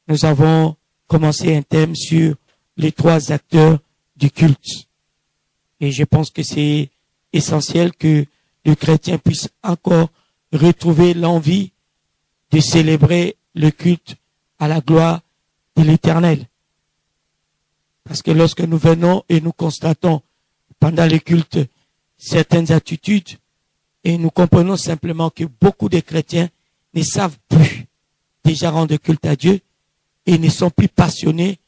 nous avons commencé un thème sur les trois acteurs du culte. Et je pense que c'est essentiel que le chrétien puisse encore retrouver l'envie de célébrer le culte à la gloire de l'Éternel. Parce que lorsque nous venons et nous constatons pendant le culte certaines attitudes, et nous comprenons simplement que beaucoup de chrétiens ne savent plus déjà rendre culte à Dieu et ne sont plus passionnés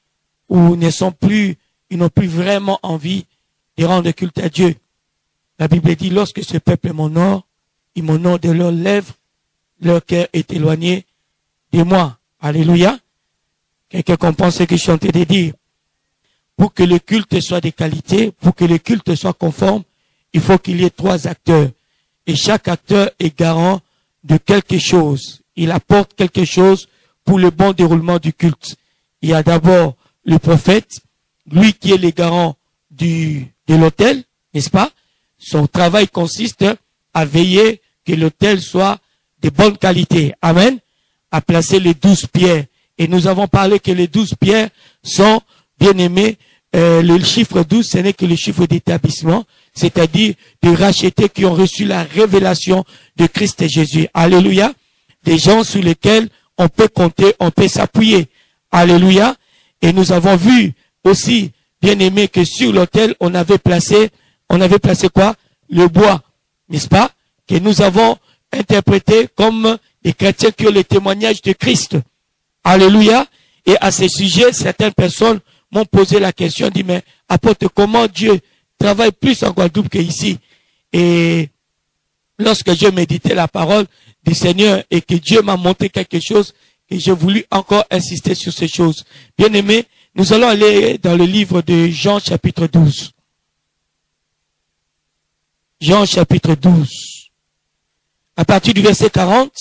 ou ils n'ont plus vraiment envie de rendre culte à Dieu. La Bible dit, lorsque ce peuple m'honore, ils m'honorent de leurs lèvres, leur cœur est éloigné de moi. Alléluia. Quelqu'un comprend ce que je suis en train de dire. Pour que le culte soit de qualité, pour que le culte soit conforme, il faut qu'il y ait trois acteurs. Et chaque acteur est garant de quelque chose. Il apporte quelque chose pour le bon déroulement du culte. Il y a d'abord le prophète, lui qui est le garant de l'autel, n'est-ce pas? Son travail consiste à veiller que l'autel soit de bonne qualité. Amen. À placer les 12 pierres. Et nous avons parlé que les 12 pierres sont bien aimées. Le chiffre 12, ce n'est que le chiffre d'établissement, c'est-à-dire de rachetés qui ont reçu la révélation de Christ et Jésus. Alléluia. Des gens sur lesquels on peut compter, on peut s'appuyer. Alléluia. Et nous avons vu aussi, bien aimé, que sur l'autel, on avait placé quoi? Le bois. N'est-ce pas? Que nous avons interprété comme des chrétiens qui ont le témoignage de Christ. Alléluia. Et à ce sujet, certaines personnes m'ont posé la question, dit, mais apôtre, comment Dieu travaille plus en Guadeloupe qu'ici? Et lorsque je méditais la parole du Seigneur et que Dieu m'a montré quelque chose, et j'ai voulu encore insister sur ces choses. Bien aimé, nous allons aller dans le livre de Jean chapitre 12. Jean chapitre 12. À partir du verset 40,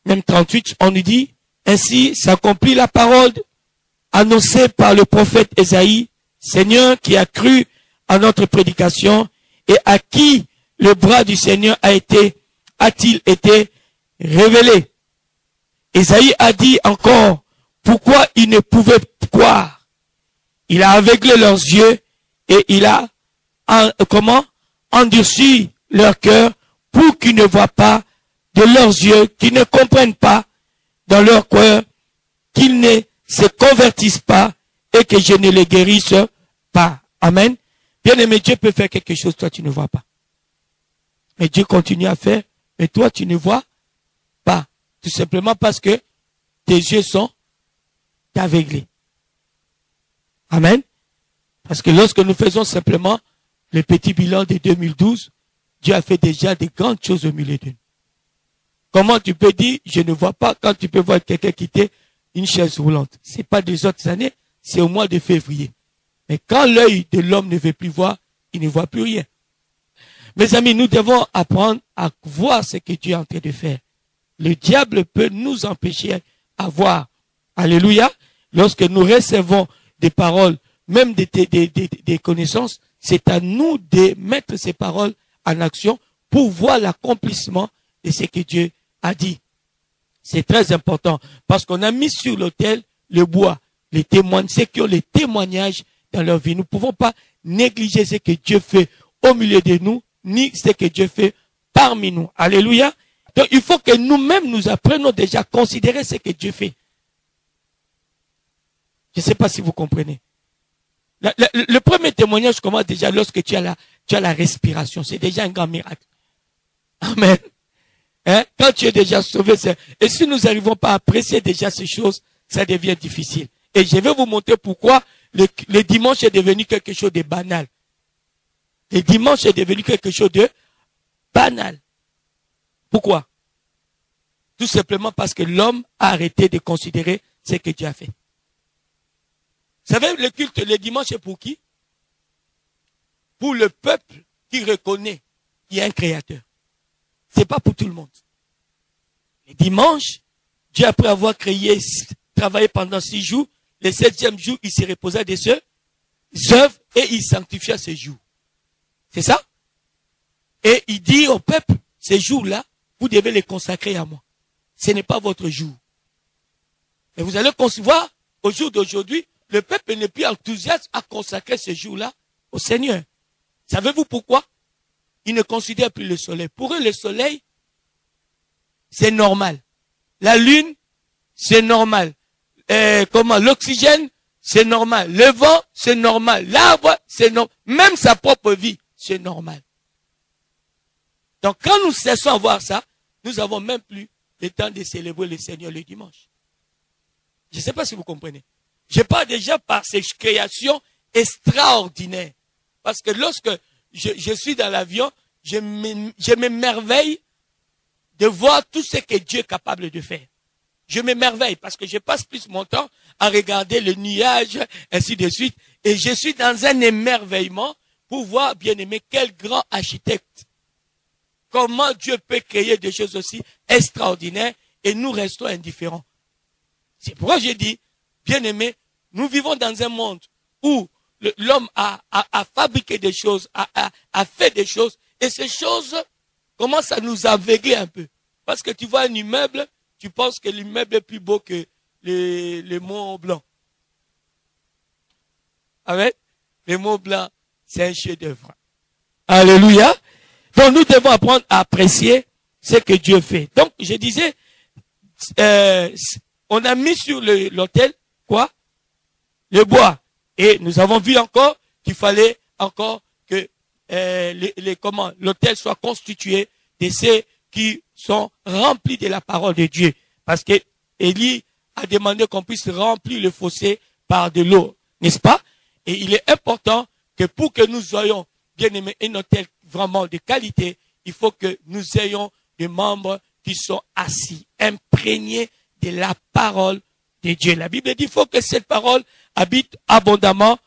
même 38, on nous dit, ainsi s'accomplit la parole annoncée par le prophète Ésaïe, Seigneur qui a cru à notre prédication et à qui le bras du Seigneur a-t-il été révélé. Ésaïe a dit encore, pourquoi ils ne pouvaient croire? Il a aveuglé leurs yeux et il a, endurci leur cœur pour qu'ils ne voient pas de leurs yeux, qu'ils ne comprennent pas dans leur cœur, qu'ils ne se convertissent pas et que je ne les guérisse pas. Amen. Bien aimé, Dieu peut faire quelque chose, toi tu ne vois pas. Mais Dieu continue à faire, mais toi tu ne vois pas. Tout simplement parce que tes yeux sont aveuglés. Amen. Parce que lorsque nous faisons simplement le petit bilan de 2012, Dieu a fait déjà des grandes choses au milieu de nous. Comment tu peux dire, je ne vois pas, quand tu peux voir quelqu'un quitter une chaise roulante? C'est pas des autres années, c'est au mois de février. Mais quand l'œil de l'homme ne veut plus voir, il ne voit plus rien. Mes amis, nous devons apprendre à voir ce que Dieu est en train de faire. Le diable peut nous empêcher à voir. Alléluia. Lorsque nous recevons des paroles, même des connaissances, c'est à nous de mettre ces paroles en action pour voir l'accomplissement de ce que Dieu a dit. C'est très important parce qu'on a mis sur l'autel le bois, les témoins, ceux qui ont les témoignages dans leur vie. Nous ne pouvons pas négliger ce que Dieu fait au milieu de nous, ni ce que Dieu fait parmi nous. Alléluia. Donc il faut que nous-mêmes nous apprenions déjà à considérer ce que Dieu fait. Je ne sais pas si vous comprenez. Le premier témoignage commence déjà lorsque tu as la respiration. C'est déjà un grand miracle. Amen. Hein? Quand tu es déjà sauvé, et si nous n'arrivons pas à apprécier déjà ces choses, ça devient difficile. Et je vais vous montrer pourquoi le dimanche est devenu quelque chose de banal. Le dimanche est devenu quelque chose de banal. Pourquoi? Tout simplement parce que l'homme a arrêté de considérer ce que Dieu a fait. Vous savez, le culte, le dimanche est pour qui? Pour le peuple qui reconnaît qu'il y a un créateur. C'est pas pour tout le monde. Le dimanche, Dieu, après avoir travaillé pendant 6 jours, le 7e jour, il s'est reposé de ses œuvres et il sanctifia ses jours. C'est ça? Et il dit au peuple, ces jours-là, vous devez les consacrer à moi. Ce n'est pas votre jour. Et vous allez concevoir, au jour d'aujourd'hui, le peuple n'est plus enthousiaste à consacrer ce jour-là au Seigneur. Savez-vous pourquoi? Ils ne considèrent plus le soleil. Pour eux, le soleil, c'est normal. La lune, c'est normal. L'oxygène, c'est normal. Le vent, c'est normal. L'arbre, c'est normal. Même sa propre vie, c'est normal. Donc, quand nous cessons à voir ça, nous n'avons même plus le temps de célébrer le Seigneur le dimanche. Je ne sais pas si vous comprenez. Je parle déjà par ces créations extraordinaires. Parce que lorsque je suis dans l'avion, je m'émerveille de voir tout ce que Dieu est capable de faire. Je m'émerveille parce que je passe plus mon temps à regarder le nuage, ainsi de suite. Et je suis dans un émerveillement pour voir, bien aimé, quel grand architecte. Comment Dieu peut créer des choses aussi extraordinaires et nous restons indifférents. C'est pourquoi j'ai dit, bien aimé, nous vivons dans un monde où l'homme a fabriqué des choses, a fait des choses, et ces choses commencent à nous aveugler un peu. Parce que tu vois un immeuble, tu penses que l'immeuble est plus beau que les Mont Blanc. Avec les Mont Blanc, c'est un chef-d'œuvre. Alléluia. Donc nous devons apprendre à apprécier ce que Dieu fait. Donc je disais, on a mis sur l'autel quoi? Le bois. Et nous avons vu encore qu'il fallait encore que l'autel soit constitué de ceux qui sont remplis de la parole de Dieu. Parce que Élie a demandé qu'on puisse remplir le fossé par de l'eau, n'est-ce pas? Et il est important que pour que nous ayons, bien aimé, un autel vraiment de qualité, il faut que nous ayons des membres qui sont assis, imprégnés de la parole de Dieu. La Bible dit qu'il faut que cette parole habite abondamment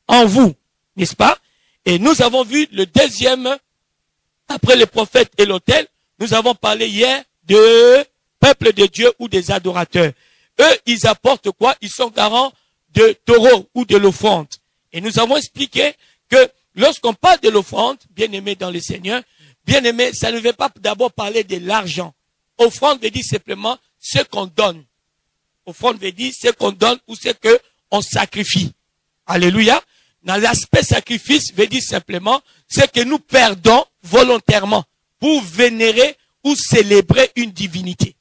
en vous, n'est-ce pas? Et nous avons vu le deuxième, après le prophète et l'autel, nous avons parlé hier de peuple de Dieu ou des adorateurs. Eux, ils apportent quoi? Ils sont garants de taureau ou de l'offrande. Et nous avons expliqué que lorsqu'on parle de l'offrande, bien aimé dans le Seigneur, bien aimé, ça ne veut pas d'abord parler de l'argent. Offrande veut dire simplement ce qu'on donne. Offrande veut dire ce qu'on donne ou ce qu'on sacrifie. Alléluia. Dans l'aspect sacrifice veut dire simplement ce que nous perdons volontairement pour vénérer ou célébrer une divinité.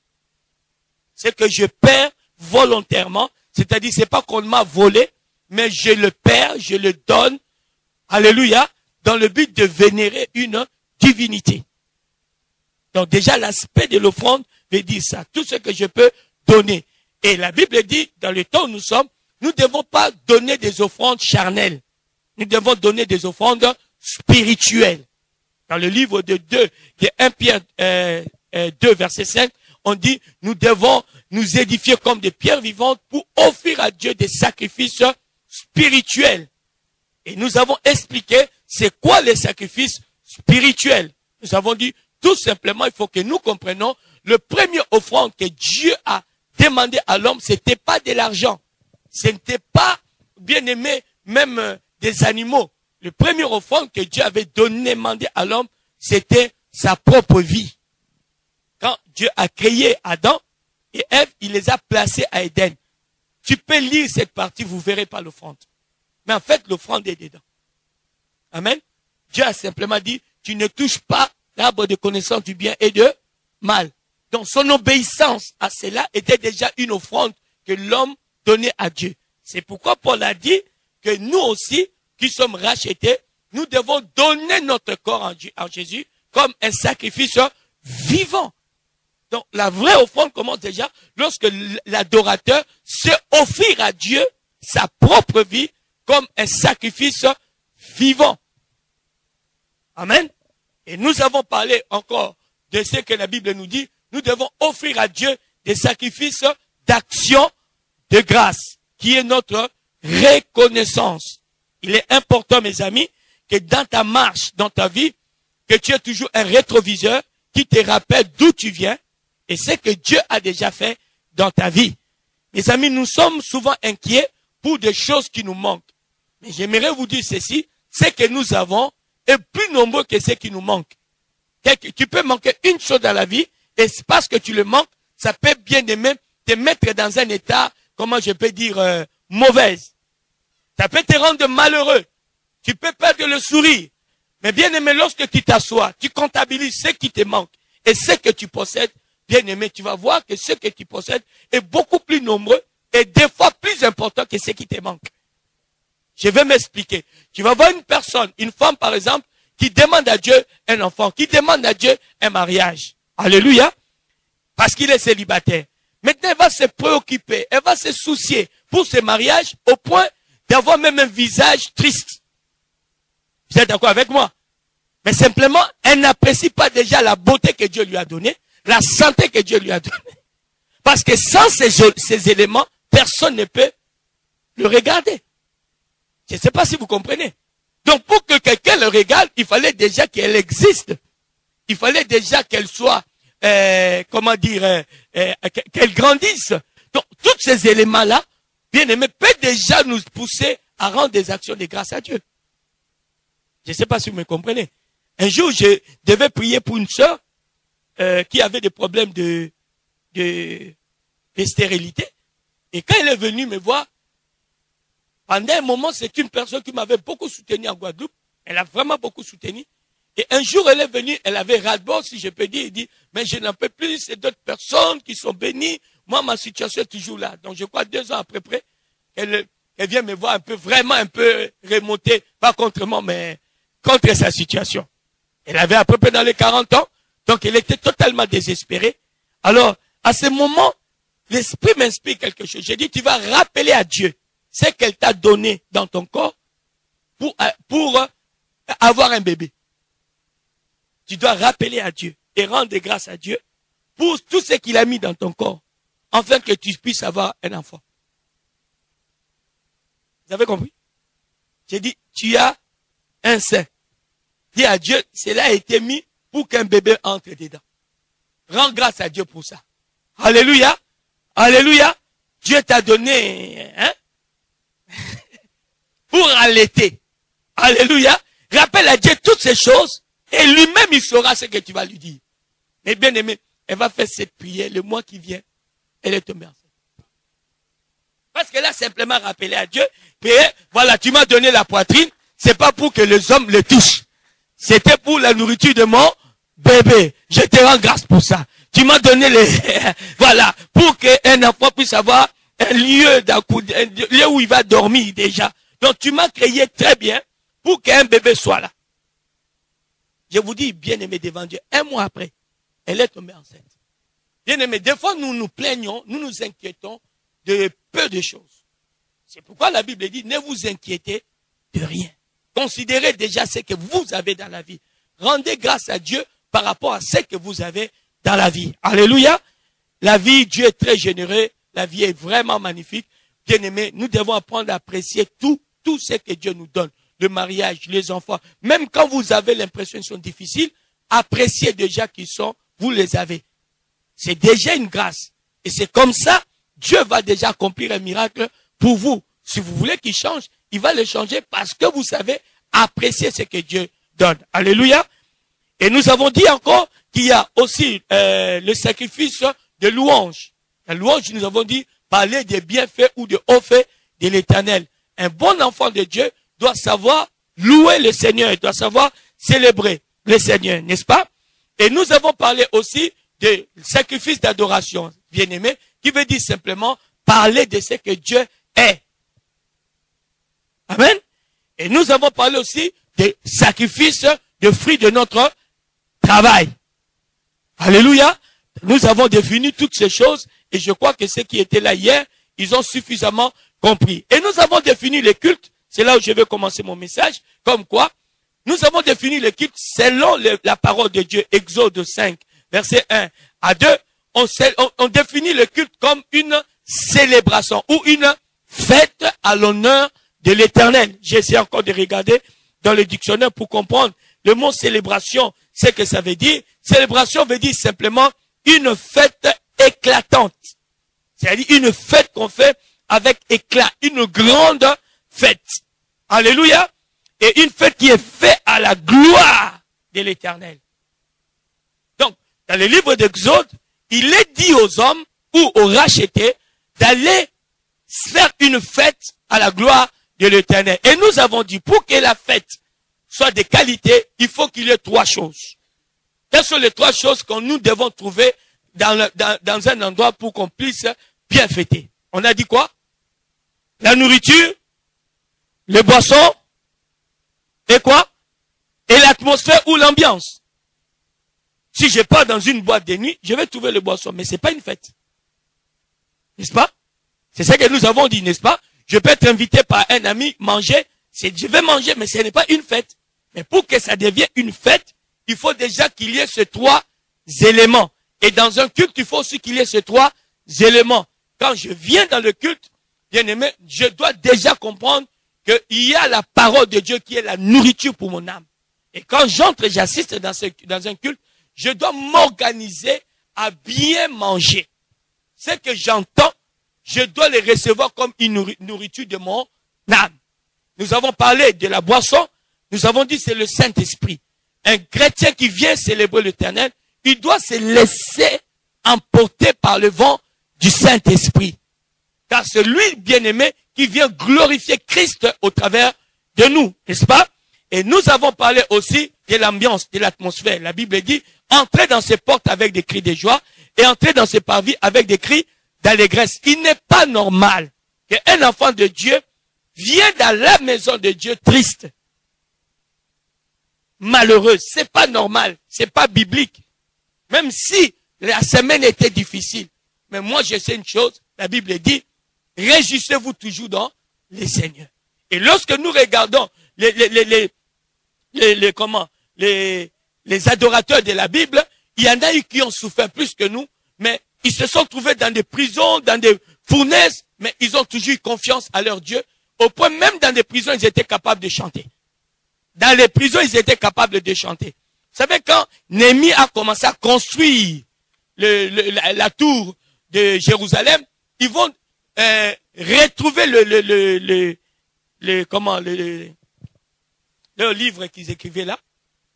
Ce que je perds volontairement, c'est-à-dire c'est pas qu'on m'a volé, mais je le perds, je le donne, alléluia, dans le but de vénérer une divinité. Donc déjà l'aspect de l'offrande veut dire ça, tout ce que je peux donner. Et la Bible dit, dans le temps où nous sommes, nous ne devons pas donner des offrandes charnelles. Nous devons donner des offrandes spirituelles. Dans le livre de 2, qui est 1 Pierre 2, verset 5, on dit, nous devons nous édifier comme des pierres vivantes pour offrir à Dieu des sacrifices spirituels. Et nous avons expliqué c'est quoi les sacrifices spirituels. Nous avons dit, tout simplement, il faut que nous comprenions, le premier offrande que Dieu a demandé à l'homme, c'était pas de l'argent. Ce n'était pas, bien aimé, même des animaux. Le premier offrande que Dieu avait demandé à l'homme, c'était sa propre vie. Quand Dieu a créé Adam et Ève, il les a placés à Éden. Tu peux lire cette partie, vous verrez pas l'offrande. Mais en fait, l'offrande est dedans. Amen. Dieu a simplement dit, tu ne touches pas l'arbre de connaissance du bien et de mal. Donc son obéissance à cela était déjà une offrande que l'homme donnait à Dieu. C'est pourquoi Paul a dit que nous aussi, qui sommes rachetés, nous devons donner notre corps en Jésus comme un sacrifice vivant. Donc la vraie offrande commence déjà lorsque l'adorateur se offre à Dieu sa propre vie comme un sacrifice vivant. Amen. Et nous avons parlé encore de ce que la Bible nous dit. Nous devons offrir à Dieu des sacrifices d'action de grâce, qui est notre reconnaissance. Il est important, mes amis, que dans ta marche, dans ta vie, que tu aies toujours un rétroviseur qui te rappelle d'où tu viens et ce que Dieu a déjà fait dans ta vie. Mes amis, nous sommes souvent inquiets pour des choses qui nous manquent. Mais j'aimerais vous dire ceci, ce que nous avons est plus nombreux que ce qui nous manque. Tu peux manquer une chose dans la vie, et parce que tu le manques, ça peut bien aimer te mettre dans un état comment je peux dire, mauvaise. Ça peut te rendre malheureux. Tu peux perdre le sourire. Mais bien aimé, lorsque tu t'assois, tu comptabilises ce qui te manque et ce que tu possèdes, bien aimé, tu vas voir que ce que tu possèdes est beaucoup plus nombreux et des fois plus important que ce qui te manque. Je vais m'expliquer. Tu vas voir une personne, une femme par exemple, qui demande à Dieu un enfant, qui demande à Dieu un mariage. Alléluia. Parce qu'il est célibataire. Maintenant, elle va se préoccuper, elle va se soucier pour ce mariage au point d'avoir même un visage triste. Vous êtes d'accord avec moi? Mais simplement, elle n'apprécie pas déjà la beauté que Dieu lui a donnée, la santé que Dieu lui a donnée. Parce que sans ces éléments, personne ne peut le regarder. Je ne sais pas si vous comprenez. Donc pour que quelqu'un le regarde, il fallait déjà qu'elle existe. Il fallait déjà qu'elle soit, comment dire, qu'elle grandisse. Donc tous ces éléments-là, bien aimés, peuvent déjà nous pousser à rendre des actions de grâce à Dieu. Je ne sais pas si vous me comprenez. Un jour, je devais prier pour une sœur qui avait des problèmes de stérilité. Et quand elle est venue me voir, pendant un moment, c'est une personne qui m'avait beaucoup soutenu en Guadeloupe. Elle a vraiment beaucoup soutenu. Et un jour, elle est venue, elle avait ras-le-bol, si je peux dire, elle dit, mais je n'en peux plus, c'est d'autres personnes qui sont bénies. Moi, ma situation est toujours là. Donc, je crois 2 ans après près, elle vient me voir un peu, vraiment un peu remontée, pas contre moi, mais contre sa situation. Elle avait à peu près dans les 40 ans, donc elle était totalement désespérée. Alors, à ce moment, l'Esprit m'inspire quelque chose. J'ai dit, tu vas rappeler à Dieu ce qu'elle t'a donné dans ton corps pour avoir un bébé. Tu dois rappeler à Dieu et rendre grâce à Dieu pour tout ce qu'il a mis dans ton corps, afin que tu puisses avoir un enfant. Vous avez compris? J'ai dit, tu as un sein. Dis à Dieu, cela a été mis pour qu'un bébé entre dedans. Rends grâce à Dieu pour ça. Alléluia. Alléluia. Dieu t'a donné, hein, pour allaiter. Alléluia. Rappelle à Dieu toutes ces choses et lui-même il saura ce que tu vas lui dire. Mais bien aimé, elle va faire cette prière le mois qui vient. Elle est tombée enceinte. Parce qu'elle a simplement rappelé à Dieu, puis voilà, tu m'as donné la poitrine, c'est pas pour que les hommes le touchent. C'était pour la nourriture de mon bébé. Je te rends grâce pour ça. Tu m'as donné voilà, pour qu'un enfant puisse avoir un lieu où il va dormir déjà. Donc tu m'as créé très bien pour qu'un bébé soit là. Je vous dis, bien aimé devant Dieu, 1 mois après, elle est tombée enceinte. Bien aimé, des fois nous nous plaignons, nous nous inquiétons de peu de choses. C'est pourquoi la Bible dit, ne vous inquiétez de rien. Considérez déjà ce que vous avez dans la vie. Rendez grâce à Dieu par rapport à ce que vous avez dans la vie. Alléluia. La vie, Dieu est très généreux. La vie est vraiment magnifique. Bien aimé, nous devons apprendre à apprécier tout ce que Dieu nous donne. Le mariage, les enfants. Même quand vous avez l'impression qu'ils sont difficiles, appréciez déjà qu'ils sont, vous les avez. C'est déjà une grâce. Et c'est comme ça, Dieu va déjà accomplir un miracle pour vous. Si vous voulez qu'il change, il va le changer parce que vous savez apprécier ce que Dieu donne. Alléluia. Et nous avons dit encore qu'il y a aussi le sacrifice de louange. La louange, nous avons dit, parler des bienfaits ou des hauts faits de l'Éternel. Un bon enfant de Dieu doit savoir louer le Seigneur, il doit savoir célébrer le Seigneur, n'est-ce pas? Et nous avons parlé aussi de sacrifice d'adoration, bien-aimé, qui veut dire simplement parler de ce que Dieu est. Amen. Et nous avons parlé aussi des sacrifices de fruits de notre travail. Alléluia. Nous avons défini toutes ces choses et je crois que ceux qui étaient là hier, ils ont suffisamment compris. Et nous avons défini les cultes. C'est là où je vais commencer mon message. Comme quoi, nous avons défini les cultes selon la parole de Dieu. Exode 5, verset 1 à 2. On définit le culte comme une célébration ou une fête à l'honneur de l'Éternel. J'essaie encore de regarder dans le dictionnaire pour comprendre le mot célébration, ce que ça veut dire. Célébration veut dire simplement une fête éclatante. C'est-à-dire une fête qu'on fait avec éclat, une grande fête. Alléluia. Et une fête qui est faite à la gloire de l'Éternel. Donc, dans le livre d'Exode, il est dit aux hommes ou aux rachetés d'aller faire une fête à la gloire de l'Éternel. Et nous avons dit, pour que la fête soit de qualité, il faut qu'il y ait 3 choses. Quelles sont les 3 choses que nous devons trouver dans un endroit pour qu'on puisse bien fêter? On a dit quoi? La nourriture, les boissons, et quoi? Et l'atmosphère ou l'ambiance. Si je pars dans une boîte de nuit, je vais trouver les boissons, mais c'est pas une fête. N'est-ce pas? C'est ça que nous avons dit, n'est-ce pas? Je peux être invité par un ami, manger, je vais manger, mais ce n'est pas une fête. Mais pour que ça devienne une fête, il faut déjà qu'il y ait ces 3 éléments. Et dans un culte, il faut aussi qu'il y ait ces 3 éléments. Quand je viens dans le culte, bien aimé, je dois déjà comprendre qu'il y a la parole de Dieu qui est la nourriture pour mon âme. Et quand j'entre et j'assiste dans un culte, je dois m'organiser à bien manger. Ce que j'entends, je dois les recevoir comme une nourriture de mon âme. Nous avons parlé de la boisson, nous avons dit c'est le Saint-Esprit. Un chrétien qui vient célébrer l'Éternel, il doit se laisser emporter par le vent du Saint-Esprit. Car c'est lui, bien-aimé, qui vient glorifier Christ au travers de nous, n'est-ce pas? Et nous avons parlé aussi de l'ambiance, de l'atmosphère. La Bible dit, entrez dans ces portes avec des cris de joie et entrez dans ces parvis avec des cris d'allégresse. Il n'est pas normal qu'un enfant de Dieu vienne dans la maison de Dieu triste, malheureux. C'est pas normal, c'est pas biblique. Même si la semaine était difficile. Mais moi, je sais une chose, la Bible dit, réjouissez-vous toujours dans les Seigneurs. Et lorsque nous regardons les adorateurs de la Bible, il y en a eu qui ont souffert plus que nous, mais ils se sont trouvés dans des prisons, dans des fournaises, mais ils ont toujours eu confiance à leur Dieu, au point même dans des prisons, ils étaient capables de chanter. Dans les prisons, ils étaient capables de chanter. Vous savez, quand Néhémie a commencé à construire la tour de Jérusalem, ils vont retrouver le livre qu'ils écrivaient là,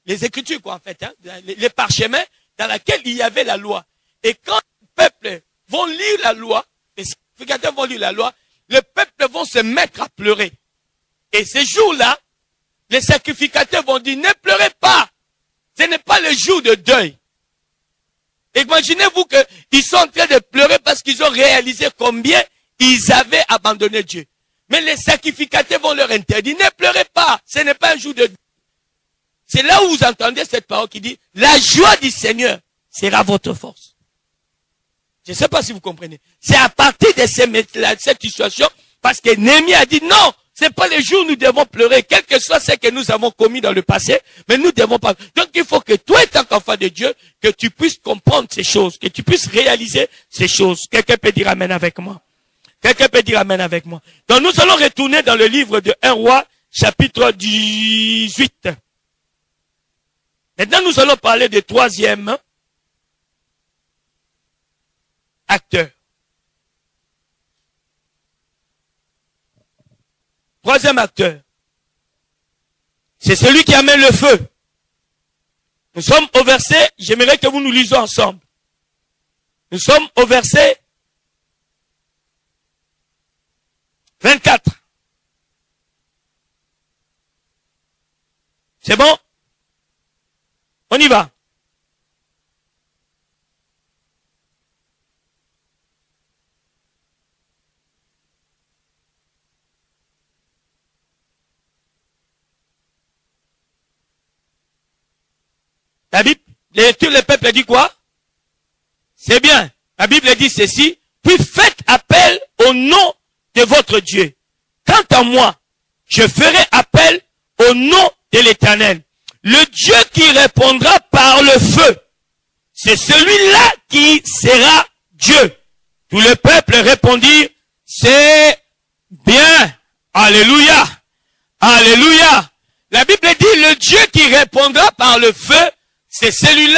les écritures quoi en fait, hein, les parchemins dans lesquels il y avait la loi. Et quand le peuple vont lire la loi, les sacrificateurs vont lire la loi, le peuple vont se mettre à pleurer. Et ces jours-là, les sacrificateurs vont dire, ne pleurez pas, ce n'est pas le jour de deuil. Imaginez-vous qu'ils sont en train de pleurer parce qu'ils ont réalisé combien ils avaient abandonné Dieu. Mais les sacrificateurs vont leur interdire, ne pleurez pas, ce n'est pas un jour de deuil. C'est là où vous entendez cette parole qui dit, la joie du Seigneur sera votre force. Je ne sais pas si vous comprenez. C'est à partir de cette situation, parce que Néhémie a dit, non, c'est pas les jours où nous devons pleurer, quel que soit ce que nous avons commis dans le passé, mais nous devons pas. Donc il faut que toi, étant qu'enfant de Dieu, que tu puisses comprendre ces choses, que tu puisses réaliser ces choses. Quelqu'un peut dire amen avec moi. Quelqu'un peut dire amen avec moi. Donc nous allons retourner dans le livre de 1 Roi, chapitre 18. Maintenant nous allons parler du 3e acteur. 3e acteur. C'est celui qui amène le feu. Nous sommes au verset, j'aimerais que vous nous lisons ensemble. Nous sommes au verset 24. C'est bon? On y va. La Bible, tout le peuple dit quoi? C'est bien. La Bible dit ceci. Puis faites appel au nom de votre Dieu. Quant à moi, je ferai appel au nom de l'Éternel. Le Dieu qui répondra par le feu, c'est celui-là qui sera Dieu. Tout le peuple répondit, c'est bien. Alléluia. Alléluia. La Bible dit, le Dieu qui répondra par le feu, c'est celui-là